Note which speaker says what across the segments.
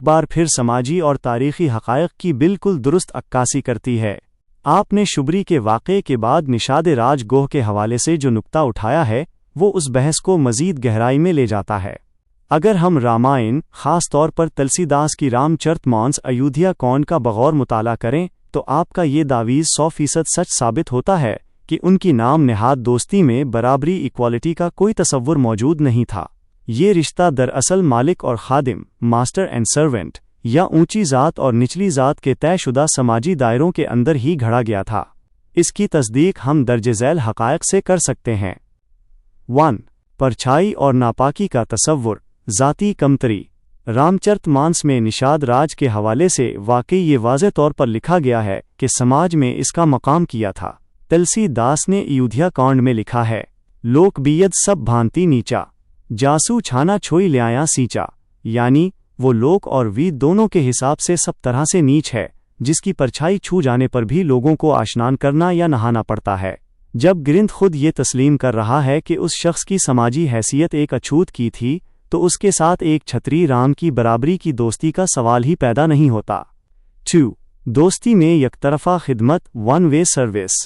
Speaker 1: एक बार फिर समाजी और तारीखी हक़ाइक़ की बिल्कुल दुरुस्त अक्कासी करती है। आपने शुबरी के वाक़े के बाद निषाद राज गोह के हवाले से जो नुक्ता उठाया है वो उस बहस को मज़ीद गहराई में ले जाता है। अगर हम रामायण, ख़ास तौर पर तुलसीदास की रामचरितमानस अयोध्या कांड का बग़ौर मुताला करें तो आपका ये दावीज़ 100% सच साबित होता है कि उनकी नाम निहाद दोस्ती में बराबरी, इक्वालिटी का कोई तसव्वुर मौजूद नहीं था। ये रिश्ता दरअसल मालिक और खादिम, मास्टर एंड सर्वेंट, या ऊंची ज़ात और निचली ज़ात के तयशुदा समाजी दायरों के अंदर ही घड़ा गया था। इसकी तस्दीक हम दर्जे झैल हक़ाइक़ से कर सकते हैं। 1. परछाई और नापाकी का तसव्वुर, ज़ाती कमतरी। रामचरितमानस में निषाद राज के हवाले से वाकई ये वाज़े तौर पर लिखा गया है कि समाज में इसका मकाम किया था। तुलसीदास ने अयोध्या कांड में लिखा है, लोक बियद सब भांति नीचा, जासू छाना छोई ल्याया सींचा। यानी वो लोक और वीद दोनों के हिसाब से सब तरह से नीच है, जिसकी परछाई छू जाने पर भी लोगों को आशनान करना या नहाना पड़ता है। जब ग्रंथ खुद ये तस्लीम कर रहा है कि उस शख्स की समाजी हैसियत एक अछूत की थी तो उसके साथ एक छतरी राम की बराबरी की दोस्ती का सवाल ही पैदा नहीं होता। 2. दोस्ती में यकतरफा खिदमत, वन वे सर्विस।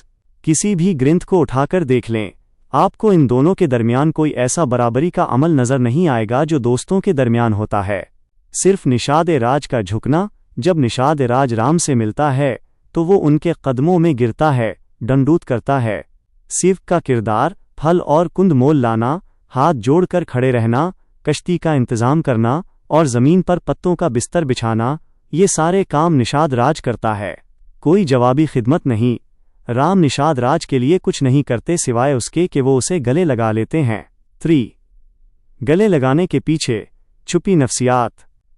Speaker 1: किसी भी ग्रंथ को उठाकर देख लें, आपको इन दोनों के दरमियान कोई ऐसा बराबरी का अमल नज़र नहीं आएगा जो दोस्तों के दरमियान होता है। सिर्फ निषाद राज का झुकना, जब निषाद राज राम से मिलता है तो वो उनके कदमों में गिरता है, दंडूत करता है। शिव का किरदार, फल और कुंद मोल लाना, हाथ जोड़कर खड़े रहना, कश्ती का इंतज़ाम करना और ज़मीन पर पत्तों का बिस्तर बिछाना, ये सारे काम निषाद राज करता है। कोई जवाबी खिदमत नहीं। राम निषाद राज के लिए कुछ नहीं करते सिवाय उसके कि वो उसे गले लगा लेते हैं। 3. गले लगाने के पीछे छुपी नफ्सियात।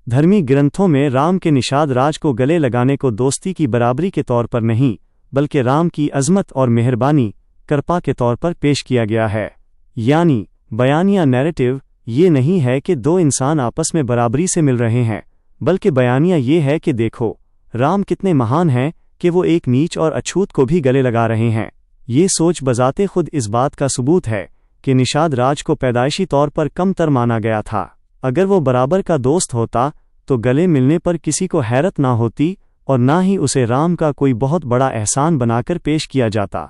Speaker 1: धर्मी ग्रंथों में राम के निषाद राज को गले लगाने को दोस्ती की बराबरी के तौर पर नहीं बल्कि राम की अज़मत और मेहरबानी, कृपा के तौर पर पेश किया गया है। यानी बयानिया नैरेटिव ये नहीं है कि दो इंसान आपस में बराबरी से मिल रहे हैं, बल्कि बयानिया ये है कि देखो राम कितने महान हैं कि वो एक नीच और अछूत को भी गले लगा रहे हैं। ये सोच बजाते खुद इस बात का सबूत है कि निषाद राज को पैदाइशी तौर पर कमतर माना गया था। अगर वो बराबर का दोस्त होता तो गले मिलने पर किसी को हैरत ना होती और ना ही उसे राम का कोई बहुत बड़ा एहसान बनाकर पेश किया जाता।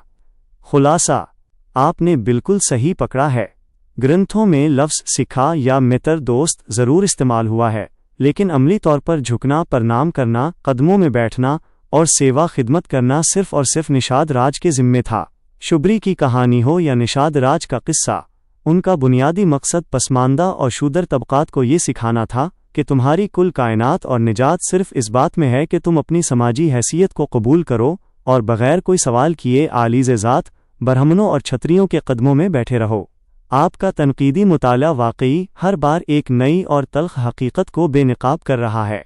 Speaker 1: खुलासा, आपने बिल्कुल सही पकड़ा है। ग्रंथों में लफ्ज़ सिखा या मित्र, दोस्त ज़रूर इस्तेमाल हुआ है, लेकिन अमली तौर पर झुकना, प्रणाम करना, कदमों में बैठना और सेवा खिदमत करना सिर्फ और सिर्फ निषाद राज के ज़िम्मे था। शुबरी की कहानी हो या निषाद राज का किस्सा, उनका बुनियादी मकसद पसमानदा और शूदर तबकात को ये सिखाना था कि तुम्हारी कुल कायनात और निजात सिर्फ इस बात में है कि तुम अपनी समाजी हैसियत को कबूल करो और बग़ैर कोई सवाल किए आलीज़ ज़ात, ब्राह्मणों और छत्रियों के कदमों में बैठे रहो। आपका तनकीदी मुताला वाकई हर बार एक नई और तल्ख़ हकीकत को बेनकाब कर रहा है।